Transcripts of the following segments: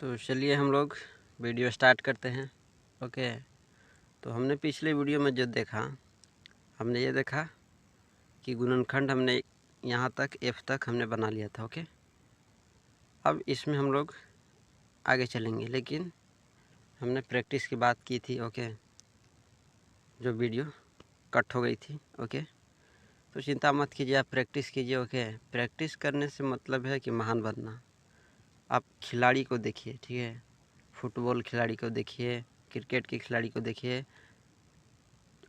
तो चलिए हम लोग वीडियो स्टार्ट करते हैं। ओके, तो हमने पिछले वीडियो में जो देखा, हमने ये देखा कि गुणनखंड हमने यहाँ तक F तक हमने बना लिया था। ओके, अब इसमें हम लोग आगे चलेंगे, लेकिन हमने प्रैक्टिस की बात की थी। ओके, जो वीडियो कट हो गई थी। ओके, तो चिंता मत कीजिए, आप प्रैक्टिस कीजिए। ओके, प्रैक्टिस करने से मतलब है कि महान बनना। आप खिलाड़ी को देखिए, ठीक है, फुटबॉल खिलाड़ी को देखिए, क्रिकेट के खिलाड़ी को देखिए,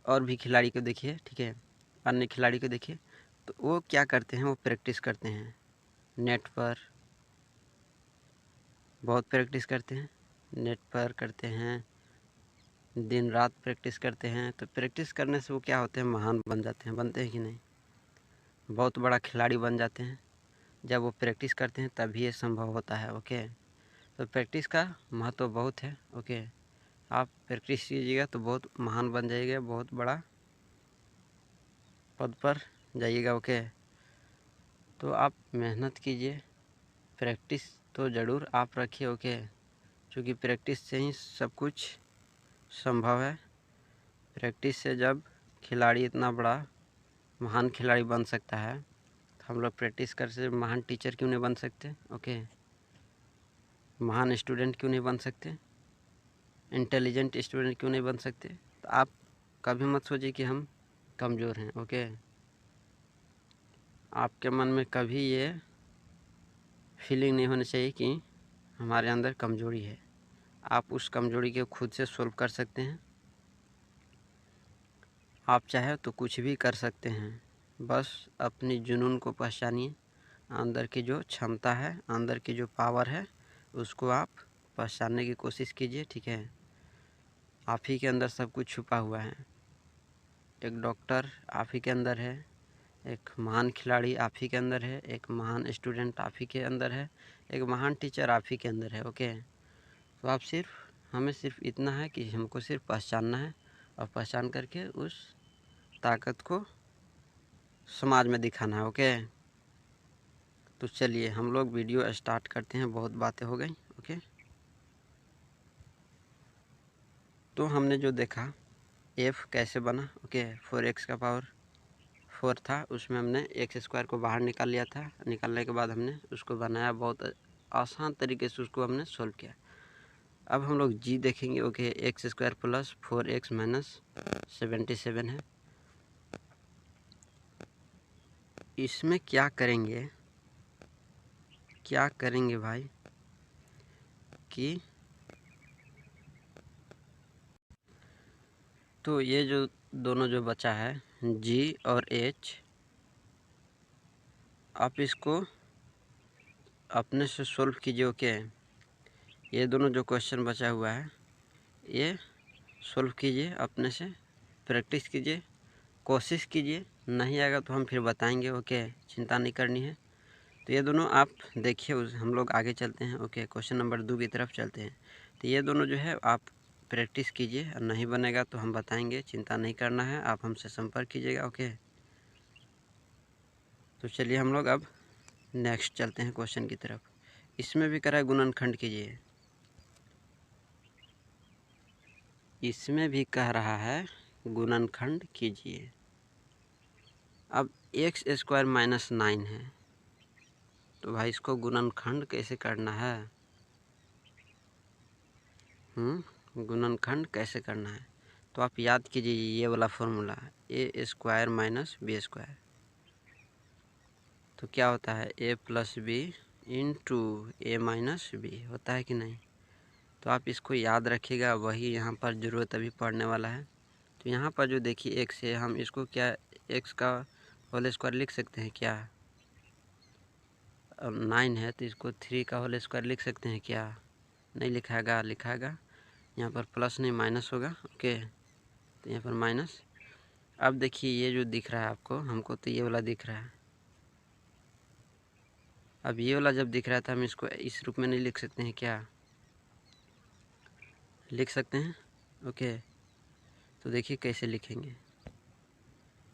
और भी खिलाड़ी को देखिए, ठीक है, अन्य खिलाड़ी को देखिए। तो वो क्या करते हैं, वो प्रैक्टिस करते हैं नेट पर, बहुत प्रैक्टिस करते हैं, नेट पर करते हैं, दिन रात प्रैक्टिस करते हैं। तो प्रैक्टिस करने से वो क्या होते हैं, महान बन जाते हैं। बनते हैं कि नहीं, बहुत बड़ा खिलाड़ी बन जाते हैं। जब वो प्रैक्टिस करते हैं तभी ये संभव होता है। ओके, तो प्रैक्टिस का महत्व बहुत है। ओके, आप प्रैक्टिस कीजिएगा तो बहुत महान बन जाइएगा, बहुत बड़ा पद पर जाइएगा। ओके, तो आप मेहनत कीजिए, प्रैक्टिस तो ज़रूर आप रखिए। ओके, क्योंकि प्रैक्टिस से ही सब कुछ संभव है। प्रैक्टिस से जब खिलाड़ी इतना बड़ा महान खिलाड़ी बन सकता है, तो हम लोग प्रैक्टिस कर से महान टीचर क्यों नहीं बन सकते। ओके, महान स्टूडेंट क्यों नहीं बन सकते, इंटेलिजेंट स्टूडेंट क्यों नहीं बन सकते। तो आप कभी मत सोचिए कि हम कमज़ोर हैं। ओके, आपके मन में कभी ये फीलिंग नहीं होनी चाहिए कि हमारे अंदर कमज़ोरी है। आप उस कमज़ोरी को खुद से सोल्व कर सकते हैं। आप चाहे तो कुछ भी कर सकते हैं, बस अपनी जुनून को पहचानिए। अंदर की जो क्षमता है, अंदर की जो पावर है, उसको आप पहचानने की कोशिश कीजिए। ठीक है, आप ही के अंदर सब कुछ छुपा हुआ है। एक डॉक्टर आप ही के अंदर है, एक महान खिलाड़ी आप ही के अंदर है, एक महान स्टूडेंट आप ही के अंदर है, एक महान टीचर आप ही के अंदर है। ओके, तो आप हमें सिर्फ इतना है कि हमको सिर्फ पहचानना है, और पहचान करके उस ताकत को समाज में दिखाना है। ओके, तो चलिए हम लोग वीडियो स्टार्ट करते हैं, बहुत बातें हो गई। ओके, तो हमने जो देखा F कैसे बना। ओके, 4x का पावर 4 था, उसमें हमने x² को बाहर निकाल लिया था। निकालने के बाद हमने उसको बनाया, बहुत आसान तरीके से उसको हमने सोल्व किया। अब हम लोग G देखेंगे। Okay, x² plus 4x minus 77 है। इसमें क्या करेंगे भाई कि तो ये जो दोनों जो बचा है G और H, आप इसको अपने से सोल्व कीजिए। ओके, ये दोनों जो क्वेश्चन बचा हुआ है ये सोल्व कीजिए अपने से, प्रैक्टिस कीजिए, कोशिश कीजिए। नहीं आएगा तो हम फिर बताएंगे। ओके, चिंता नहीं करनी है। तो ये दोनों आप देखिए, हम लोग आगे चलते हैं। ओके, क्वेश्चन नंबर 2 की तरफ चलते हैं। तो ये दोनों जो है आप प्रैक्टिस कीजिए, और नहीं बनेगा तो हम बताएंगे, चिंता नहीं करना है, आप हमसे संपर्क कीजिएगा। ओके, तो चलिए हम लोग अब नेक्स्ट चलते हैं क्वेश्चन की तरफ। इसमें भी करा है गुणनखंड कीजिए, इसमें भी कह रहा है गुणनखंड कीजिए। अब x² माइनस 9 है, तो भाई इसको गुणनखंड कैसे करना है, गुणनखंड कैसे करना है। तो आप याद कीजिए ये वाला फॉर्मूला, a² माइनस b²। तो क्या होता है, a plus B into A minus B, होता है कि नहीं। तो आप इसको याद रखिएगा, वही यहाँ पर ज़रूरत अभी पड़ने वाला है। तो यहाँ पर जो देखिए x है, हम इसको क्या x का होल स्क्वायर लिख सकते हैं क्या। अब 9 है तो इसको 3 का होल स्क्वायर लिख सकते हैं क्या, नहीं लिखाएगा। यहाँ पर प्लस नहीं माइनस होगा। ओके, तो यहाँ पर माइनस। अब देखिए ये जो दिख रहा है आपको, हमको तो ये वाला दिख रहा है। अब ये वाला जब दिख रहा था, हम इसको इस रूप में नहीं लिख सकते हैं क्या, लिख सकते हैं। ओके, तो देखिए कैसे लिखेंगे।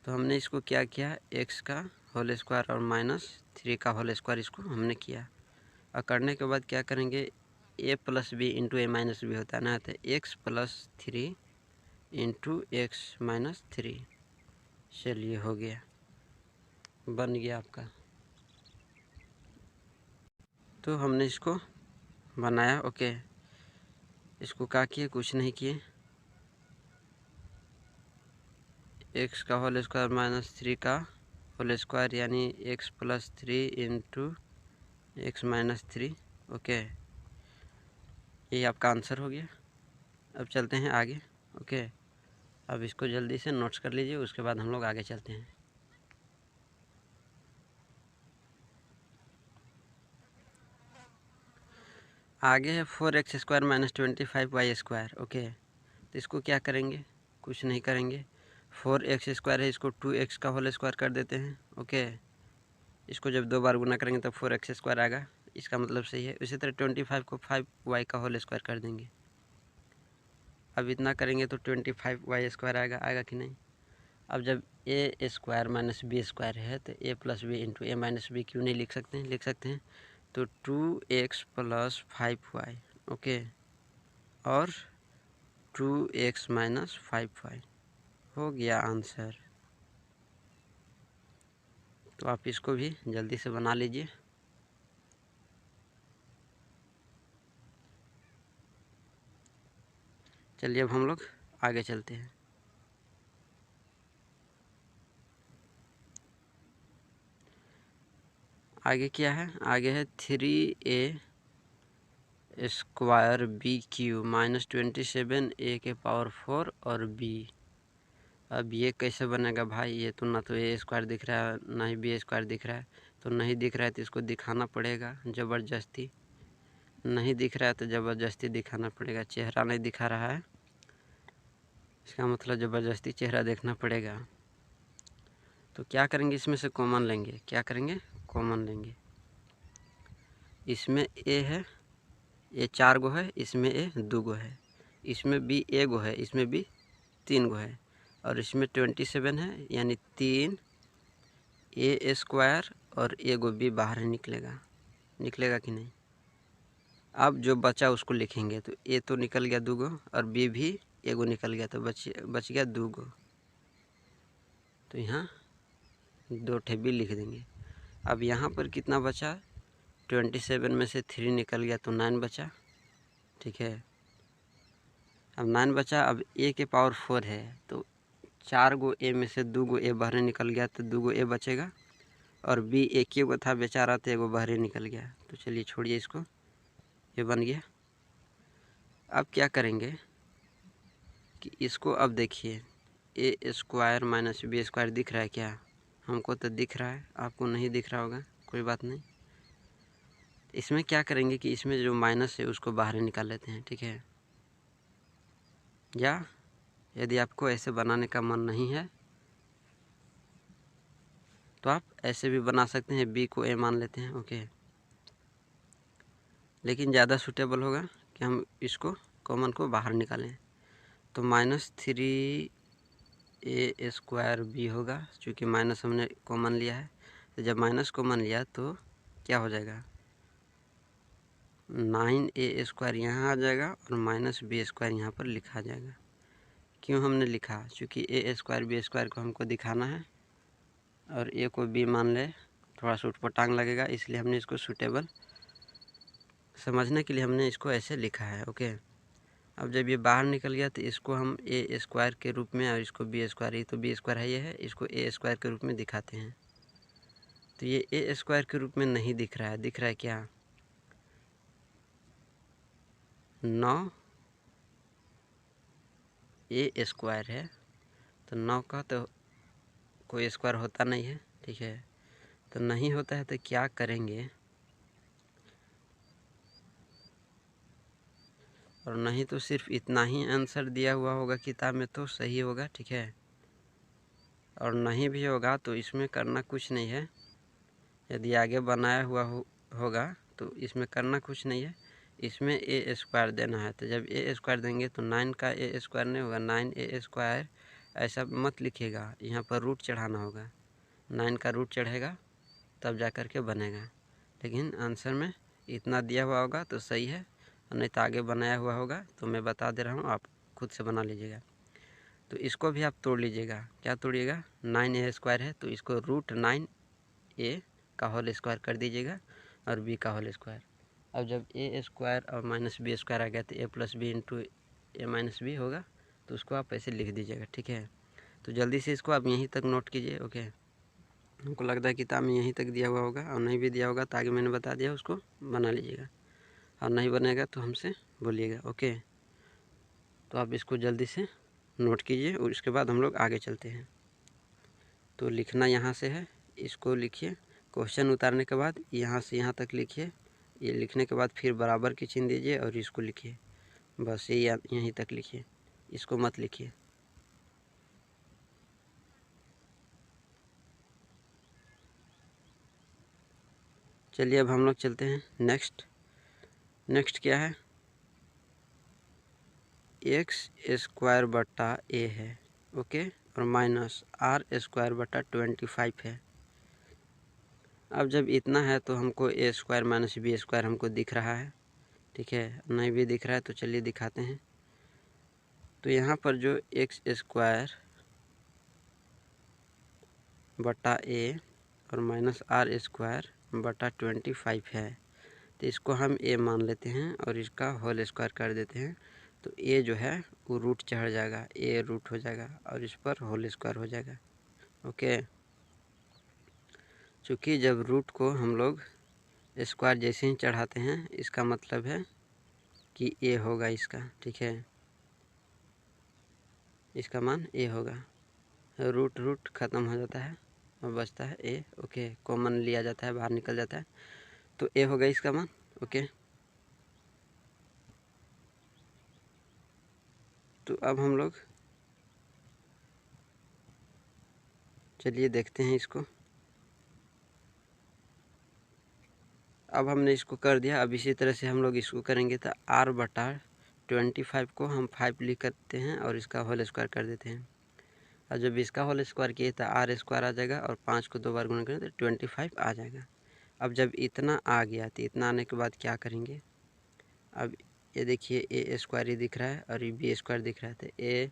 तो हमने इसको क्या किया, x का होल स्क्वायर और माइनस 3 का होल स्क्वायर इसको हमने किया। और करने के बाद क्या करेंगे, ए plus B into A minus B होता है ना, तो x plus 3 into x minus 3। चलिए हो गया, बन गया आपका। तो हमने इसको बनाया, ओके। इसको क्या किए, कुछ नहीं किए। एक्स का होल स्क्वायर माइनस 3 का होल स्क्वायर यानी x plus 3 into x minus 3, okay. ये आपका आंसर हो गया। अब चलते हैं आगे, ओके। अब इसको जल्दी से नोट्स कर लीजिए, उसके बाद हम लोग आगे चलते हैं। आगे है 4x² माइनस 25y², ओके। तो इसको क्या करेंगे, कुछ नहीं करेंगे। 4x² है, इसको 2x का होल स्क्वायर कर देते हैं, ओके। इसको जब 2 बार गुना करेंगे तो 4x² आएगा, इसका मतलब सही है। इसी तरह 25 को 5y का होल स्क्वायर कर देंगे। अब इतना करेंगे तो 25y² आएगा, आएगा कि नहीं। अब जब a² माइनस b² है तो a plus B into A minus B क्यों नहीं लिख सकते हैं, लिख सकते हैं। तो 2x प्लस 5y, ओके, और 2x माइनस 5y हो गया आंसर। तो आप इसको भी जल्दी से बना लीजिए। चलिए अब हम लोग आगे चलते हैं। आगे क्या है, आगे है 3a² b³ माइनस 27 a के पावर 4 और b। अब ये कैसे बनेगा भाई, ये तो ना तो a² दिख रहा है ना ही b² दिख रहा है। तो नहीं दिख रहा है तो इसको दिखाना पड़ेगा ज़बरदस्ती। नहीं दिख रहा है तो ज़बरदस्ती दिखाना पड़ेगा। चेहरा नहीं दिखा रहा है, इसका मतलब ज़बरदस्ती चेहरा देखना पड़ेगा। तो क्या करेंगे, इसमें से कॉमन लेंगे। क्या करेंगे, कॉमन लेंगे। इसमें a है, ये 4 गो है, इसमें a 2 गो है, इसमें b 1 गो है, इसमें b 3 गो है, और इसमें 27 है, यानी 3 a² और 1 गो b बाहर ही निकलेगा। निकलेगा कि नहीं। अब जो बचा उसको लिखेंगे। तो a तो निकल गया 2 गो और b भी 1 गो निकल गया, तो बच गया 2 गो। तो यहाँ 2 ठे b लिख देंगे। अब यहाँ पर कितना बचा, 27 में से 3 निकल गया तो 9 बचा, ठीक है। अब 9 बचा। अब a के पावर 4 है, तो 4 गो a में से 2 गो a बाहर निकल गया, तो 2 गो a बचेगा, और b 1 ही गो था बेचारा, तो 1 गो बाहर निकल गया। तो चलिए छोड़िए इसको, ये बन गया। अब क्या करेंगे कि इसको, अब देखिए a² माइनस b² दिख रहा है क्या, हमको तो दिख रहा है, आपको नहीं दिख रहा होगा, कोई बात नहीं। इसमें क्या करेंगे कि इसमें जो माइनस है उसको बाहर निकाल लेते हैं, ठीक है। या यदि आपको ऐसे बनाने का मन नहीं है तो आप ऐसे भी बना सकते हैं, b को a मान लेते हैं, ओके। लेकिन ज़्यादा सूटेबल होगा कि हम इसको कॉमन को बाहर निकालें। तो -3a² b होगा, चूँकि माइनस हमने कॉमन लिया है। तो जब माइनस कॉमन लिया तो क्या हो जाएगा, 9a² यहाँ आ जाएगा और -b² यहाँ पर लिखा जाएगा। क्यों हमने लिखा, चूँकि a² b² को हमको दिखाना है और a को b मान ले, थोड़ा सा उटपटांग लगेगा, इसलिए हमने इसको सूटेबल समझने के लिए हमने इसको ऐसे लिखा है, ओके। अब जब ये बाहर निकल गया तो इसको हम a² के रूप में, और इसको b², ये तो b² है, ये है, इसको a² के रूप में दिखाते हैं। तो ये a² के रूप में नहीं दिख रहा है, दिख रहा है क्या, 9 a² है। तो 9 का तो कोई स्क्वायर होता नहीं है, ठीक है। तो नहीं होता है तो क्या करेंगे, और नहीं तो सिर्फ इतना ही आंसर दिया हुआ होगा किताब में तो सही होगा, ठीक है। और नहीं भी होगा तो इसमें करना कुछ नहीं है। यदि आगे बनाया हुआ होगा तो इसमें करना कुछ नहीं है, इसमें a² देना है। तो जब a² देंगे तो 9 का a² नहीं होगा, 9a² ऐसा मत लिखिएगा, यहाँ पर रूट चढ़ाना होगा। 9 का रूट चढ़ेगा तब जा कर के बनेगा। लेकिन आंसर में इतना दिया हुआ होगा तो सही है, और नहीं तो आगे बनाया हुआ होगा तो मैं बता दे रहा हूँ, आप खुद से बना लीजिएगा। तो इसको भी आप तोड़ लीजिएगा। क्या तोड़िएगा? 9a² है तो इसको √9a का होल स्क्वायर कर दीजिएगा और b का होल स्क्वायर। अब जब a² और -b² आ गया तो a+b इंटू a-b होगा, तो उसको आप ऐसे लिख दीजिएगा। ठीक है, तो जल्दी से इसको आप यहीं तक नोट कीजिए। ओके, हमको लगता है किताब में यहीं तक दिया हुआ होगा, और नहीं भी दिया होगा तो आगे मैंने बता दिया, उसको बना लीजिएगा। और नहीं बनेगा तो हमसे बोलिएगा। ओके, तो आप इसको जल्दी से नोट कीजिए और उसके बाद हम लोग आगे चलते हैं। तो लिखना यहाँ से है, इसको लिखिए। क्वेश्चन उतारने के बाद यहाँ से यहाँ तक लिखिए। ये लिखने के बाद फिर बराबर की चिन्ह दीजिए और इसको लिखिए। बस ये यहीं तक लिखिए, इसको मत लिखिए। चलिए अब हम लोग चलते हैं नेक्स्ट क्या है? x² बटा a है। ओके, और माइनस r² बटा 25 है। अब जब इतना है तो हमको a² - b² हमको दिख रहा है। ठीक है, नहीं भी दिख रहा है तो चलिए दिखाते हैं। तो यहाँ पर जो x² बटा a और -r²बटा 25 है, तो इसको हम a मान लेते हैं और इसका होल स्क्वायर कर देते हैं। तो a जो है वो रूट चढ़ जाएगा, a रूट हो जाएगा और इस पर होल स्क्वायर हो जाएगा। ओके, चूँकि जब रूट को हम लोग स्क्वायर जैसे ही चढ़ाते हैं, इसका मतलब है कि a होगा इसका। ठीक है, इसका मान a होगा। रूट ख़त्म हो जाता है और बचता है a। ओके, कॉमन लिया जाता है, बाहर निकल जाता है, तो a होगा इसका मान। ओके, तो अब हम लोग चलिए देखते हैं इसको। अब हमने इसको कर दिया। अब इसी तरह से हम लोग इसको करेंगे तो r/25 को हम 5 लिख करते हैं और इसका होल स्क्वायर कर देते हैं। और जब इसका होल स्क्वायर किए तो r² आ जाएगा और 5 को 2 बार गुणा करें तो 25 आ जाएगा। अब जब इतना आ गया तो इतना आने के बाद क्या करेंगे? अब ये देखिए a² ही दिख रहा है और ये b² दिख रहा है। तो a²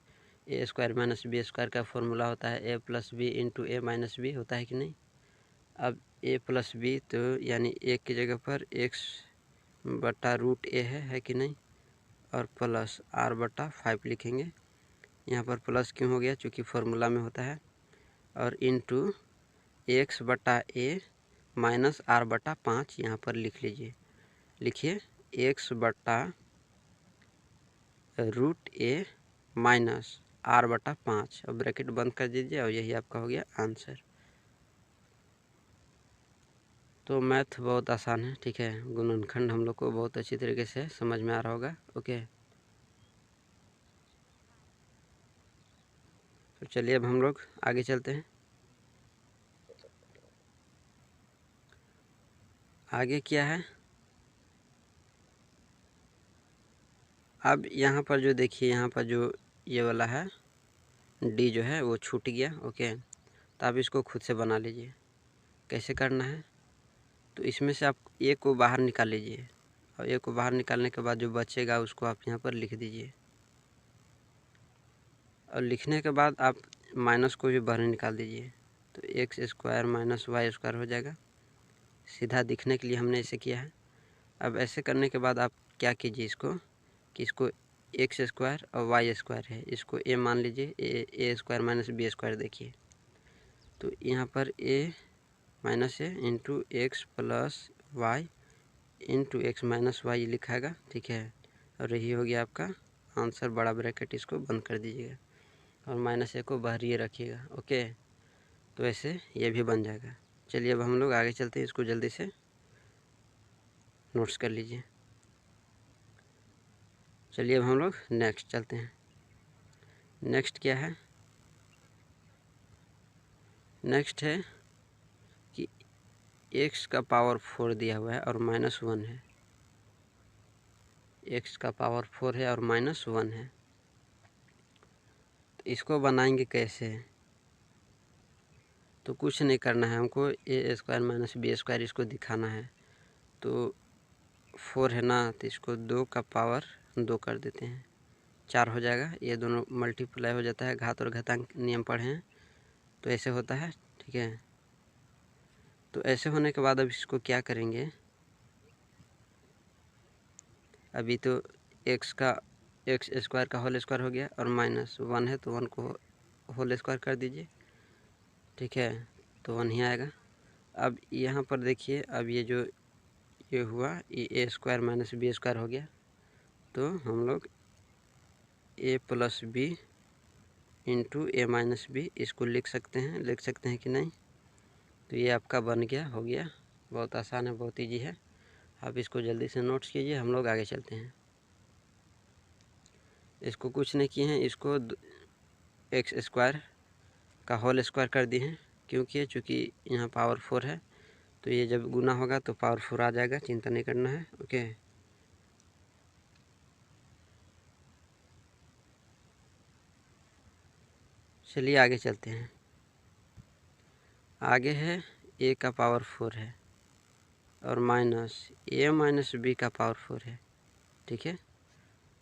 - b² का फॉर्मूला होता है a+b इंटू a-b होता है कि नहीं? अब a+b तो यानी एक की जगह पर x/√a है कि नहीं? और प्लस r/5 लिखेंगे। यहाँ पर प्लस क्यों हो गया? चूँकि फार्मूला में होता है। और इंटू x/a माइनस r/5 यहाँ पर लिख लीजिए। लिखिए x/√a माइनस r/5। अब ब्रैकेट बंद कर दीजिए और यही आपका हो गया आंसर। तो मैथ बहुत आसान है। ठीक है, गुणनखंड हम लोग को बहुत अच्छी तरीके से समझ में आ रहा होगा। ओके, तो चलिए अब हम लोग आगे चलते हैं। आगे क्या है? अब यहाँ पर जो देखिए, यहाँ पर जो ये वाला है डी जो है वो छूट गया। ओके, तो आप इसको खुद से बना लीजिए। कैसे करना है? तो इसमें से आप ए को बाहर निकाल लीजिए और ए को बाहर निकालने के बाद जो बचेगा उसको आप यहाँ पर लिख दीजिए। और लिखने के बाद आप माइनस को भी बाहर निकाल दीजिए, तो x² - y² हो जाएगा। सीधा दिखने के लिए हमने इसे किया है। अब ऐसे करने के बाद आप क्या कीजिए इसको, कि इसको x² और y² है, इसको a मान लीजिए। a² - b² देखिए, तो यहाँ पर a - a into x plus Y into x - y लिखाएगा। ठीक है, और यही हो गया आपका आंसर। बड़ा ब्रैकेट इसको बंद कर दीजिएगा और -a को बाहर ही रखिएगा। ओके, तो ऐसे ये भी बन जाएगा। चलिए अब हम लोग आगे चलते हैं, इसको जल्दी से नोट्स कर लीजिए। चलिए अब हम लोग नेक्स्ट चलते हैं। नेक्स्ट क्या है? नेक्स्ट है कि x का पावर 4 दिया हुआ है और -1 है। x का पावर 4 है और -1 है, तो इसको बनाएंगे कैसे? तो कुछ नहीं करना है, हमको a² - b² इसको दिखाना है। तो 4 है ना, तो इसको 2 का पावर 2 कर देते हैं, 4 हो जाएगा। ये दोनों मल्टीप्लाई हो जाता है, घात और घातांक नियम पढ़े हैं तो ऐसे होता है, ठीक है। तो ऐसे होने के बाद अब इसको क्या करेंगे, अभी तो एक्स स्क्वायर का होल स्क्वायर हो गया और -1 है तो 1 को होल स्क्वायर कर दीजिए, ठीक है, तो 1 ही आएगा। अब यहाँ पर देखिए, अब ये हुआ, ये ए स्क्वायर माइनस बी स्क्वायर हो गया, तो हम लोग ए plus B into A minus B इसको लिख सकते हैं कि नहीं। तो ये आपका बन गया, हो गया, बहुत आसान है, बहुत ईजी है। आप इसको जल्दी से नोट्स कीजिए, हम लोग आगे चलते हैं। इसको कुछ नहीं किए हैं, इसको एक्स स्क्वायर का होल स्क्वायर कर दिए हैं, चूँकि यहाँ पावर 4 है तो ये जब गुना होगा तो पावर 4 आ जाएगा, चिंता नहीं करना है, ओके। चलिए आगे चलते हैं। आगे है ए का पावर 4 है और माइनस ए माइनस बी का पावर 4 है, ठीक है।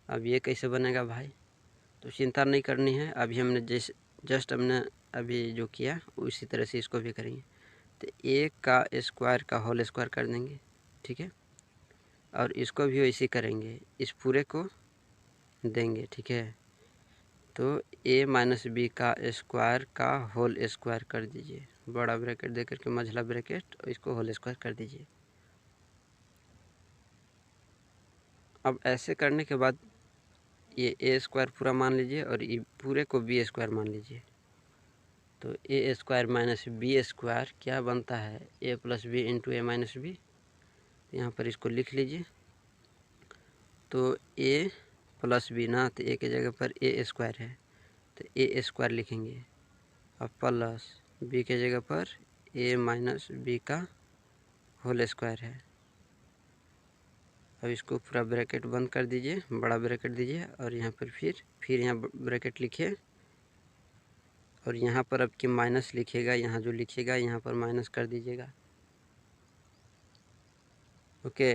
अब ये कैसे बनेगा भाई, तो चिंता नहीं करनी है, अभी हमने जस्ट हमने अभी जो किया उसी तरह से इसको भी करेंगे। तो ए का स्क्वायर का होल स्क्वायर कर देंगे, ठीक है, और इसको भी वैसे करेंगे, इस पूरे को देंगे, ठीक है। तो ए माइनस बी का स्क्वायर का होल स्क्वायर कर दीजिए, बड़ा ब्रैकेट दे करके मझला ब्रैकेट, और इसको होल स्क्वायर कर दीजिए। अब ऐसे करने के बाद ये ए स्क्वायर पूरा मान लीजिए और ये पूरे को बी स्क्वायर मान लीजिए। तो ए स्क्वायर माइनस बी स्क्वायर क्या बनता है, ए plus B into A minus B. यहाँ पर इसको लिख लीजिए। तो ए प्लस बी ना, तो ए की जगह पर ए स्क्वायर है तो ए स्क्वायर लिखेंगे, अब प्लस बी के जगह पर ए माइनस बी का होल स्क्वायर है। अब इसको पूरा ब्रैकेट बंद कर दीजिए, बड़ा ब्रैकेट दीजिए और यहाँ पर फिर यहाँ ब्रैकेट लिखिए और यहाँ पर अब कि माइनस लिखिएगा, यहाँ जो लिखिएगा यहाँ पर माइनस कर दीजिएगा, ओके।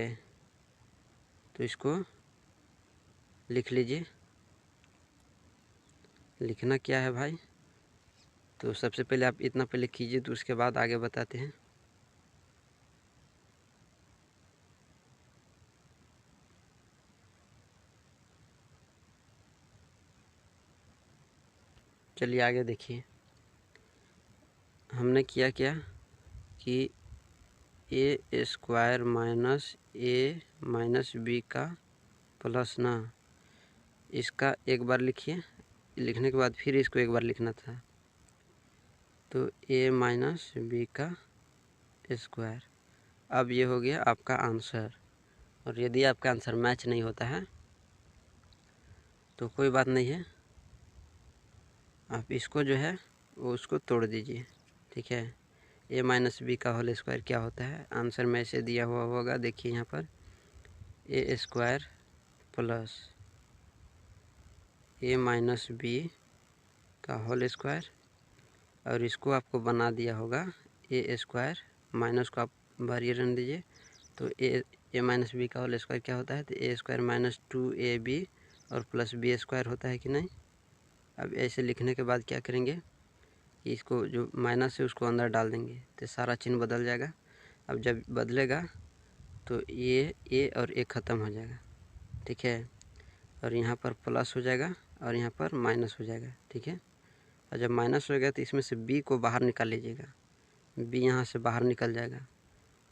तो इसको लिख लीजिए। लिखना क्या है भाई, तो सबसे पहले आप इतना पहले कीजिए, तो उसके बाद आगे बताते हैं। चलिए आगे देखिए, हमने किया क्या कि ए स्क्वायर माइनस ए माइनस बी का प्लस ना, इसका एक बार लिखिए, लिखने के बाद फिर इसको एक बार लिखना था। तो ए माइनस बी का स्क्वायर, अब ये हो गया आपका आंसर। और यदि आपका आंसर मैच नहीं होता है तो कोई बात नहीं है, आप इसको जो है वो उसको तोड़ दीजिए, ठीक है। ए माइनस बी का होल स्क्वायर क्या होता है, आंसर में ऐसे दिया हुआ होगा, देखिए यहाँ पर ए स्क्वायर प्लस ए माइनस बी का होल स्क्वायर, और इसको आपको बना दिया होगा ए स्क्वायर, माइनस को आप बाहर रहने दीजिए। तो ए माइनस बी का होल स्क्वायर क्या होता है, तो ए स्क्वायर माइनस 2ab और प्लस बी स्क्वायर होता है कि नहीं। अब ऐसे लिखने के बाद क्या करेंगे कि इसको जो माइनस है उसको अंदर डाल देंगे, तो सारा चिन्ह बदल जाएगा। अब जब बदलेगा तो ये ए और ए ख़त्म हो जाएगा, ठीक है, और यहाँ पर प्लस हो जाएगा और यहाँ पर माइनस हो जाएगा, ठीक है। और जब माइनस हो गया तो इसमें से बी को बाहर निकाल लीजिएगा, बी यहाँ से बाहर निकल जाएगा,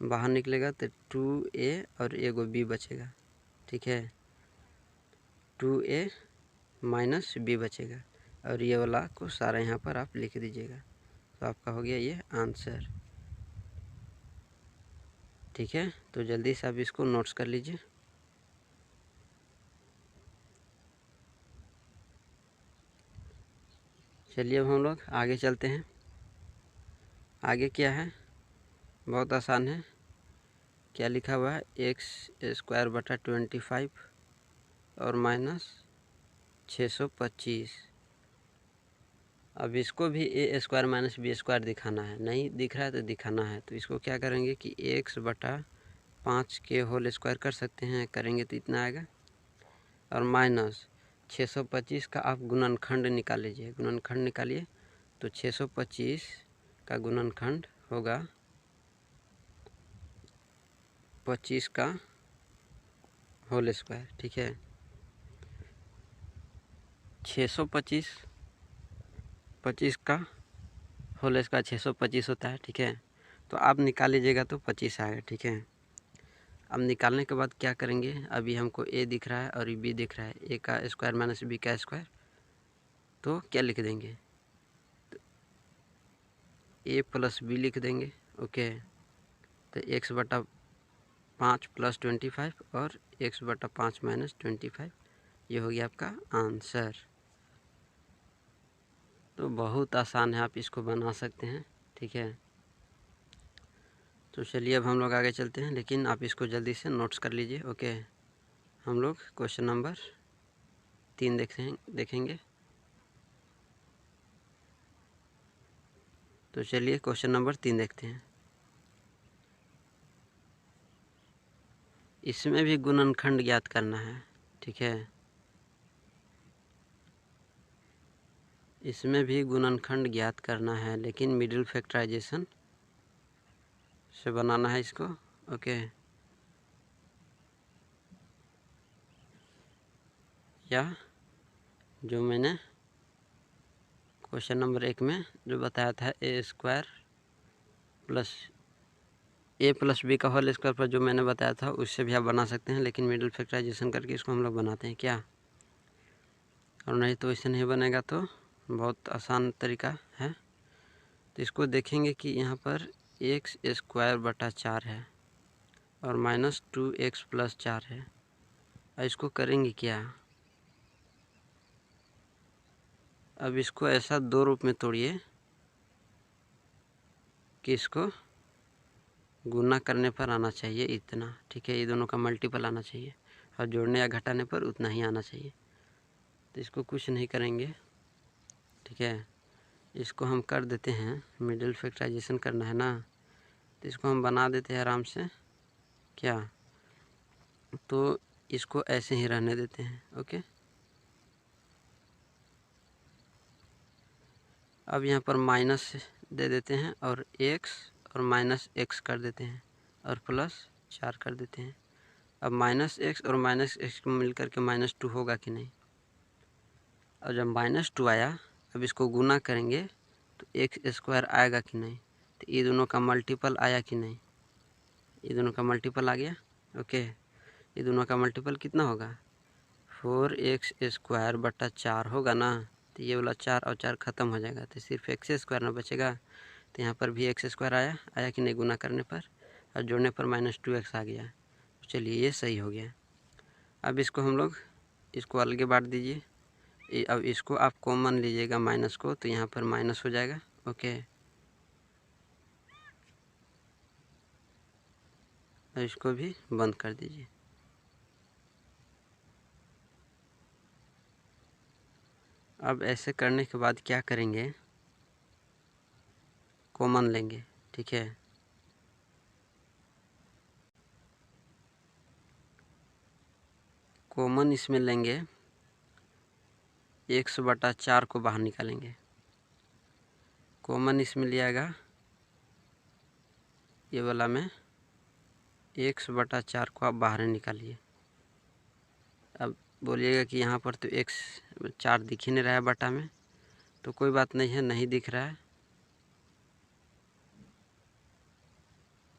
बाहर निकलेगा तो 2a और एगो बी बचेगा, ठीक है, 2a माइनस बी बचेगा, और ये वाला को सारा यहाँ पर आप लिख दीजिएगा। तो आपका हो गया ये आंसर, ठीक है। तो जल्दी से आप इसको नोट्स कर लीजिए। चलिए अब हम लोग आगे चलते हैं। आगे क्या है, बहुत आसान है। क्या लिखा हुआ है, एक्स स्क्वायर बटा 25 और माइनस 625। अब इसको भी ए स्क्वायर माइनस बी स्क्वायर दिखाना है, नहीं दिख रहा है तो दिखाना है। तो इसको क्या करेंगे कि एक्स बटा 5 के होल स्क्वायर कर सकते हैं, करेंगे तो इतना आएगा। और माइनस 625 का आप गुणनखंड निकाल लीजिए, गुणनखंड निकालिए तो 625 का गुणनखंड होगा 25 का होल स्क्वायर। ठीक है, 625 25 का होल स्क्वायर 625 होता है। ठीक है, तो आप निकाल लीजिएगा तो 25 आएगा। ठीक है, अब निकालने के बाद क्या करेंगे, अभी हमको ए दिख रहा है और ये बी दिख रहा है, ए का स्क्वायर माइनस बी का स्क्वायर, तो क्या लिख देंगे, तो ए प्लस बी लिख देंगे। ओके, तो एक्स बटा 5 प्लस 25 और एक्स बटा 5 माइनस 25, ये हो गया आपका आंसर। तो बहुत आसान है, आप इसको बना सकते हैं। ठीक है, तो चलिए अब हम लोग आगे चलते हैं, लेकिन आप इसको जल्दी से नोट्स कर लीजिए। ओके, हम लोग क्वेश्चन नंबर 3 देखेंगे। तो चलिए क्वेश्चन नंबर 3 देखते हैं। इसमें भी गुणनखंड ज्ञात करना है। ठीक है, इसमें भी गुणनखंड ज्ञात करना है, लेकिन मिडिल फैक्टराइजेशन से बनाना है इसको। ओके, या जो मैंने क्वेश्चन नंबर 1 में जो बताया था, ए स्क्वायर प्लस ए प्लस बी का होल स्क्वायर पर जो मैंने बताया था, उससे भी आप बना सकते हैं, लेकिन मिडिल फैक्टराइजेशन करके इसको हम लोग बनाते हैं क्या। और नहीं तो ऐसे नहीं बनेगा, तो बहुत आसान तरीका है। तो इसको देखेंगे कि यहाँ पर एक्स स्क्वायर बटा 4 है और माइनस 2x प्लस 4 है। और इसको करेंगे क्या, अब इसको ऐसा दो रूप में तोड़िए कि इसको गुना करने पर आना चाहिए इतना। ठीक है, ये दोनों का मल्टीपल आना चाहिए और जोड़ने या घटाने पर उतना ही आना चाहिए। तो इसको कुछ नहीं करेंगे। ठीक है, इसको हम कर देते हैं, मिडिल फैक्टराइजेशन करना है ना, तो इसको हम बना देते हैं आराम से क्या, तो इसको ऐसे ही रहने देते हैं। ओके, अब यहाँ पर माइनस दे देते हैं और एक्स और माइनस एक्स कर देते हैं और प्लस 4 कर देते हैं। अब माइनस एक्स और माइनस एक्स मिल करके -2 होगा कि नहीं, और जब -2 आया, अब इसको गुना करेंगे तो एक्स स्क्वायर आएगा कि नहीं, तो ये दोनों का मल्टीपल आया कि नहीं, ये दोनों का मल्टीपल आ गया। ओके, ये दोनों का मल्टीपल कितना होगा, 4x स्क्वायर बटा 4 होगा ना, तो ये वाला 4 और 4 ख़त्म हो जाएगा, तो सिर्फ एक्स स्क्वायर ना बचेगा। तो यहाँ पर भी एक्स स्क्वायर आया कि नहीं गुना करने पर, और जोड़ने पर -2x आ गया। तो चलिए ये सही हो गया। अब इसको हम लोग इसको अलग बांट दीजिए। अब इसको आप कॉमन लीजिएगा माइनस को, तो यहाँ पर माइनस हो जाएगा। ओके, अब इसको भी बंद कर दीजिए। अब ऐसे करने के बाद क्या करेंगे, कॉमन लेंगे। ठीक है, कॉमन इसमें लेंगे, एक्स बटा 4 को बाहर निकालेंगे। कॉमन इसमें लिया जाएगा, ये वाला में एक्स बटा 4 को आप बाहर निकालिए। अब बोलिएगा कि यहाँ पर तो एक्स 4 दिख ही नहीं रहा है बटा में, तो कोई बात नहीं है, नहीं दिख रहा है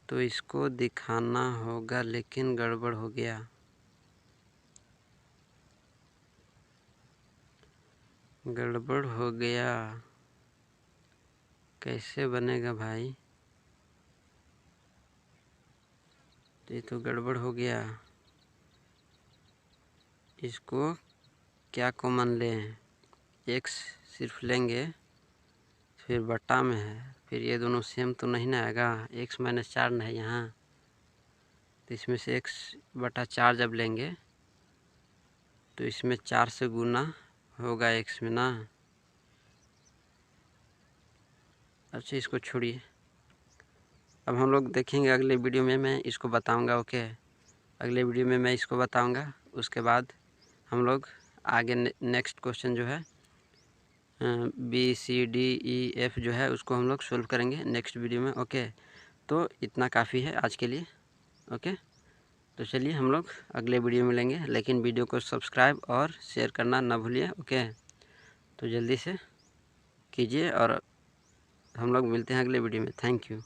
तो इसको दिखाना होगा, लेकिन गड़बड़ हो गया। गड़बड़ हो गया, कैसे बनेगा भाई, तो ये तो गड़बड़ हो गया। इसको क्या कॉमन लें, एक्स सिर्फ लेंगे, फिर बटा में है, फिर ये दोनों सेम तो नहीं ना आएगा, एक्स माइनस 4 ना है यहाँ, तो इसमें से एक्स बटा 4 जब लेंगे तो इसमें 4 से गुना होगा एक्स में ना। अच्छा, इसको छोड़िए, अब हम लोग देखेंगे अगले वीडियो में, मैं इसको बताऊंगा। ओके, अगले वीडियो में मैं इसको बताऊंगा। उसके बाद हम लोग आगे नेक्स्ट क्वेश्चन जो है BCDEF जो है उसको हम लोग सोल्व करेंगे नेक्स्ट वीडियो में। ओके, तो इतना काफ़ी है आज के लिए। ओके, तो चलिए हम लोग अगले वीडियो में मिलेंगे, लेकिन वीडियो को सब्सक्राइब और शेयर करना ना भूलिए। ओके, तो जल्दी से कीजिए और हम लोग मिलते हैं अगले वीडियो में। Thank you.